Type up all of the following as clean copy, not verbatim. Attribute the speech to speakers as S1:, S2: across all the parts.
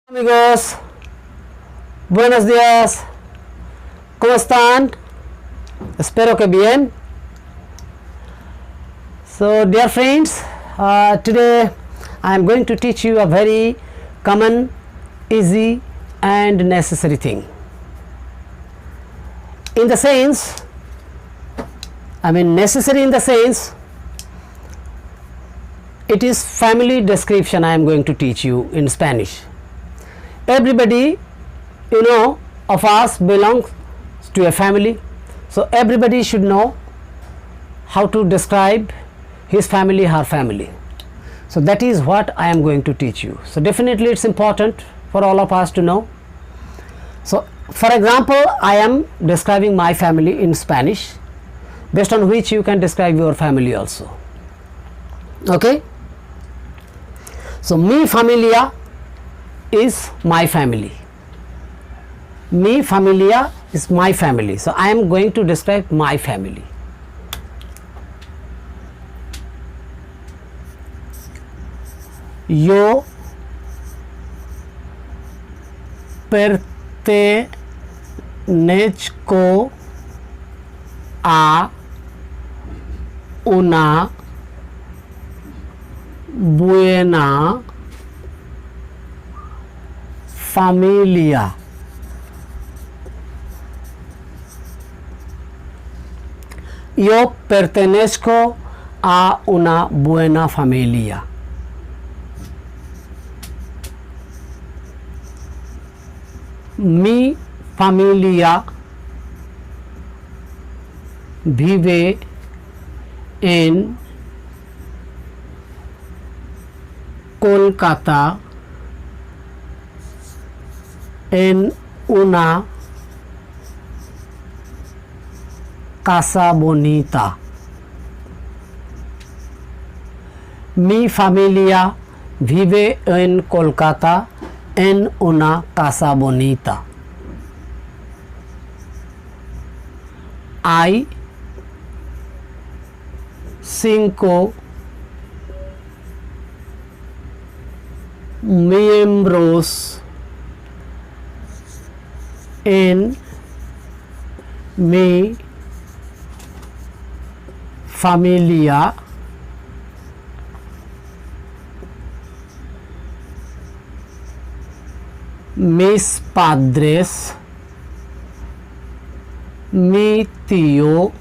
S1: Amigos, buenos días, ¿cómo están? Espero que bien. So dear friends, today I am going to teach you a very common, easy and necessary thing. In the sense, necessary in the sense, it is family description I am going to teach you in Spanish. Everybody, of us belongs to a family, so everybody should know how to describe his family, her family. So that is what I am going to teach you. So definitely it's important for all of us to know. So for example, I am describing my family in Spanish, based on which you can describe your family also. Okay? So mi familia is my family. Mi familia is my family. So I am going to describe my family. Yo pertenezco a una buena familia. Yo pertenezco a una buena familia. Mi familia vive en Kolkata en una casa bonita. Mi familia vive en Kolkata en una casa bonita. Hay 5 miembros en mi familia. Mis padres, mi tío,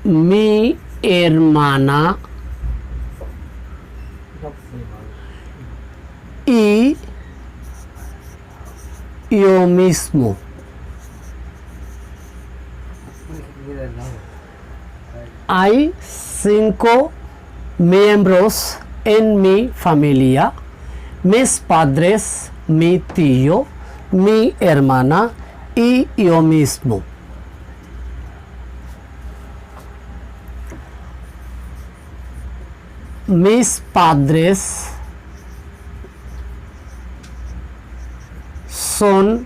S1: mi hermana y yo mismo. Hay 5 miembros en mi familia: mis padres, mi tío, mi hermana y yo mismo. Mis padres son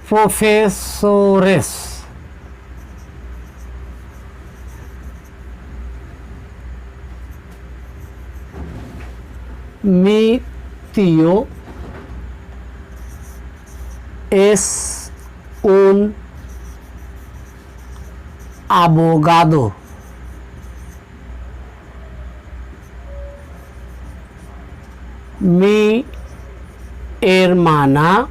S1: profesores. Mi tío es un abogado. Mi hermana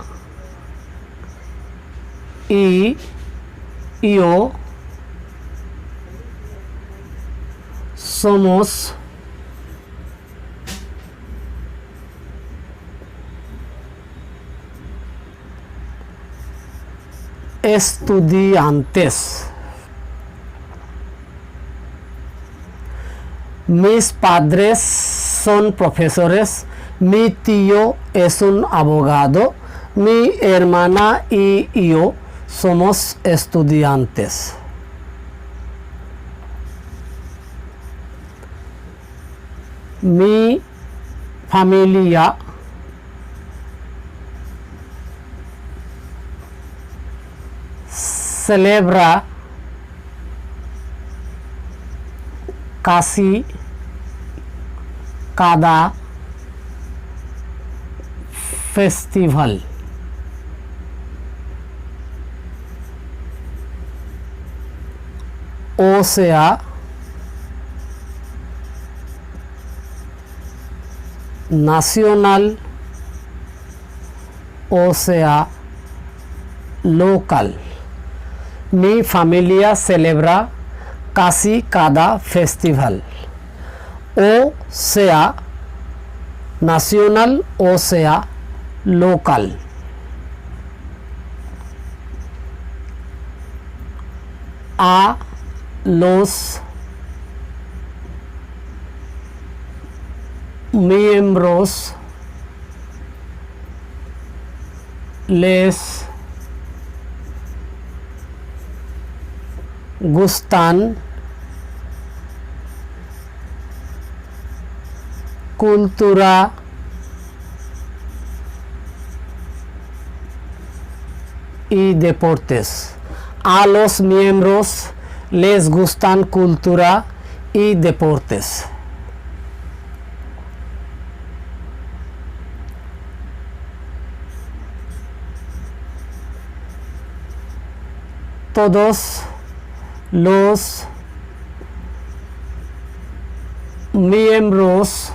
S1: y yo somos estudiantes. Mis padres son profesores, mi tío es un abogado, mi hermana y yo somos estudiantes. Mi familia celebra casi কাদা festival. O sea nacional, o sea local. Mi familia celebra casi cada festival. O sea nacional, o sea local. A los miembros les gustan cultura y deportes. A los miembros les gustan cultura y deportes. Todos los miembros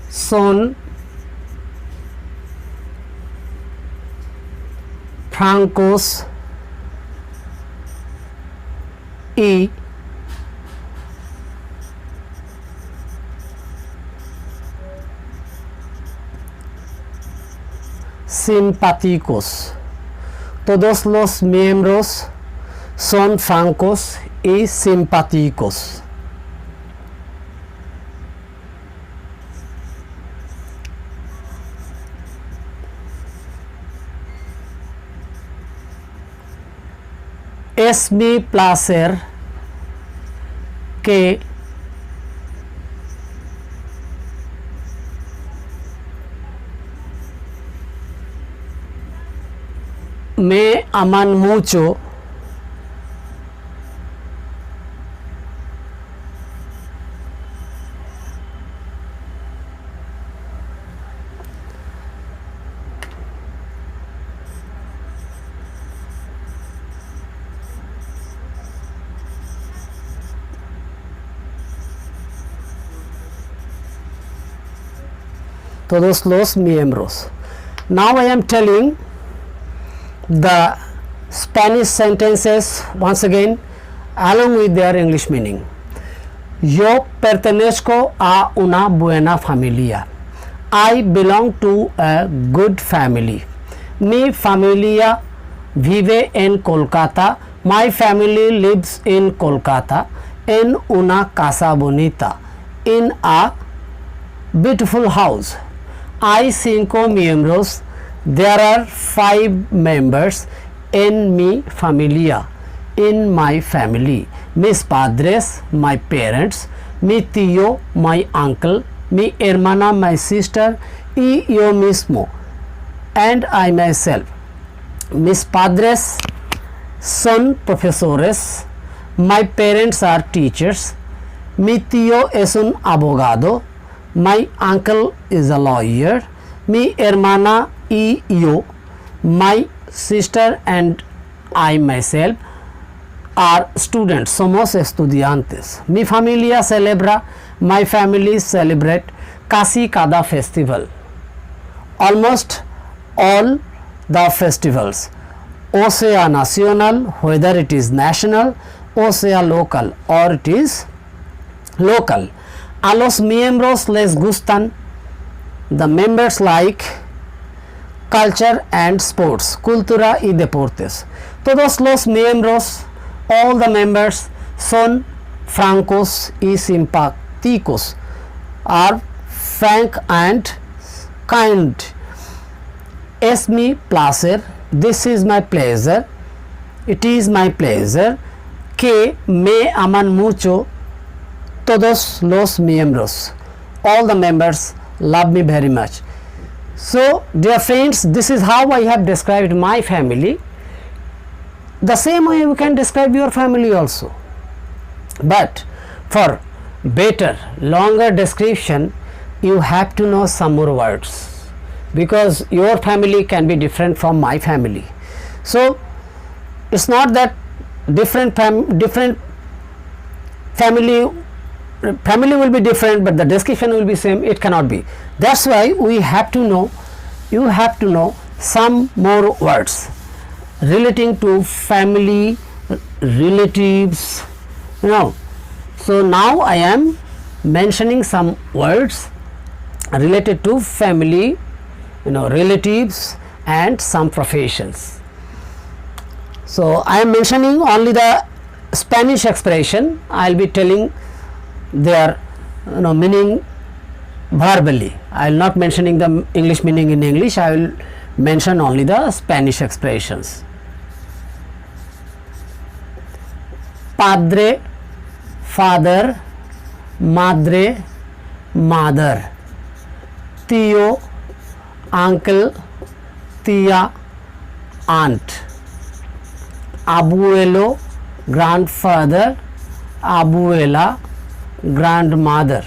S1: son francos y simpáticos. Todos los miembros son francos y simpáticos. Es mi placer que me aman mucho todos los miembros. Now I am telling the Spanish sentences once again along with their English meaning. Yo pertenezco a una buena familia. I belong to a good family. Mi familia vive en Kolkata. My family lives in Kolkata en una casa bonita. In a beautiful house. Hay 5 miembros. There are 5 members en mi familia. In my family. Mis padres, my parents. Mi tío, my uncle. Mi hermana, my sister. Y yo mismo. And I myself. Mis padres son profesores. My parents are teachers. Mi tío es un abogado. My uncle is a lawyer. Mi hermana y yo, my sister and I myself are students. Somos estudiantes. Mi familia celebra, my family celebrate casi cada festival. Almost all the festivals. O sea nacional, whether it is national, o sea local, or it is local. A los miembros les gustan, the members like culture and sports, cultura y deportes. Todos los miembros, all the members, son francos y simpáticos, are frank and kind. Es mi placer, this is my pleasure, it is my pleasure, que me aman mucho, todos los miembros, all the members love me very much. So dear friends, this is how I have described my family. The same way you can describe your family also. But for better, longer description, you have to know some more words, because your family can be different from my family. So it's not that different family will be different but the description will be same. It cannot be. That's why we have to know, you have to know some more words relating to family, relatives, you know. So now I am mentioning some words related to family, you know, relatives and some professions. So I am mentioning only the Spanish expression. I will be telling their, you know, meaning verbally. I will not mentioning the English meaning in English. I will mention only the Spanish expressions. Padre, father, madre, mother, tío, uncle, tía, aunt, abuelo, grandfather, abuela, grandmother,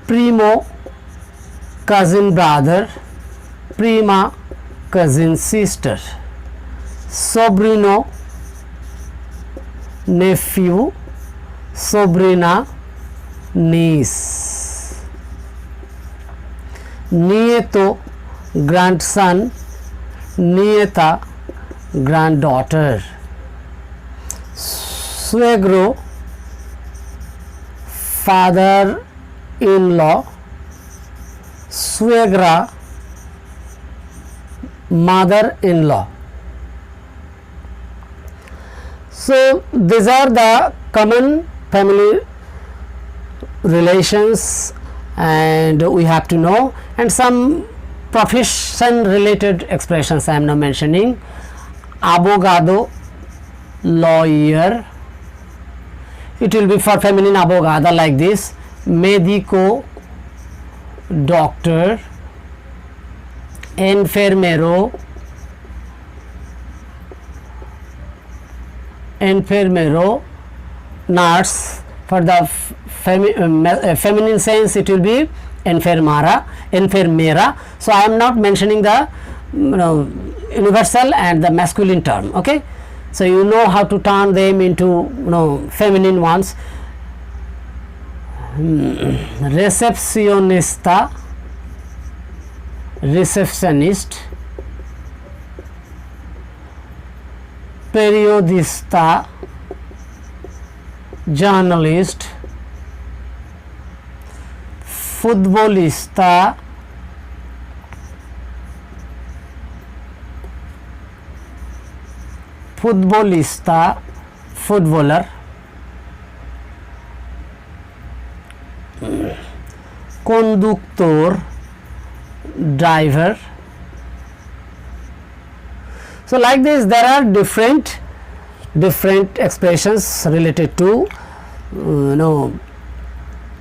S1: primo, cousin brother, prima, cousin sister, sobrino, nephew, sobrina, niece, nieto, grandson, nieta, granddaughter, suegro, father-in-law, suegra, mother-in-law. So these are the common family relations and we have to know, and some profession related expressions I am now mentioning. Abogado, lawyer, it will be for feminine abogada like this. Médico, doctor, enfermero, nurse. For the feminine sense it will be enfermera. So I am not mentioning the universal and the masculine term. Okay, so you know how to turn them into feminine ones. Recepcionista, receptionist, periodista, journalist, futbolista, footballer, conductor, driver. So like this there are different expressions related to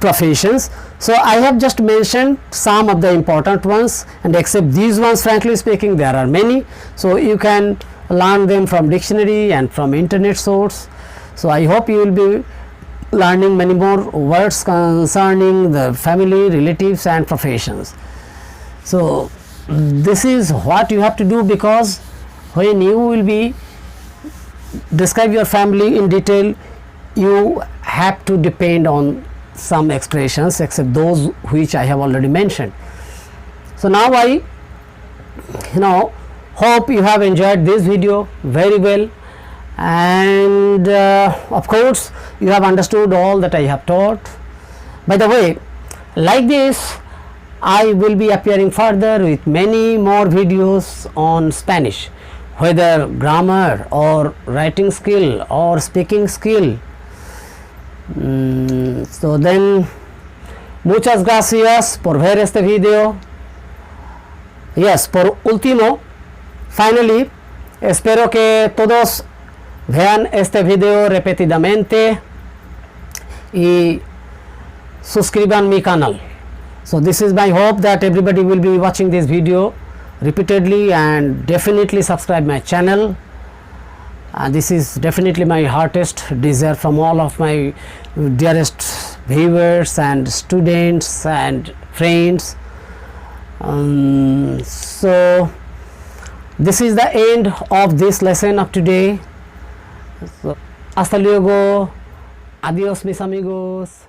S1: professions. So I have just mentioned some of the important ones, and except these ones, frankly speaking, there are many. So you can learn them from dictionary and from internet source. So I hope you will be learning many more words concerning the family, relatives and professions. So this is what you have to do, because when you will be describe your family in detail, you have to depend on some expressions except those which I have already mentioned. So now I hope you have enjoyed this video very well, and of course you have understood all that I have taught. By the way, like this I will be appearing further with many more videos on Spanish, whether grammar or writing skill or speaking skill. So then, muchas gracias por ver este video. Yes, por último, finally, espero que todos vean este video repetidamente y suscriban mi canal. So this is my hope that everybody will be watching this video repeatedly and definitely subscribe my channel. This is definitely my heartiest desire from all of my dearest viewers and students and friends. So this is the end of this lesson of today. So, hasta luego, adios mis amigos.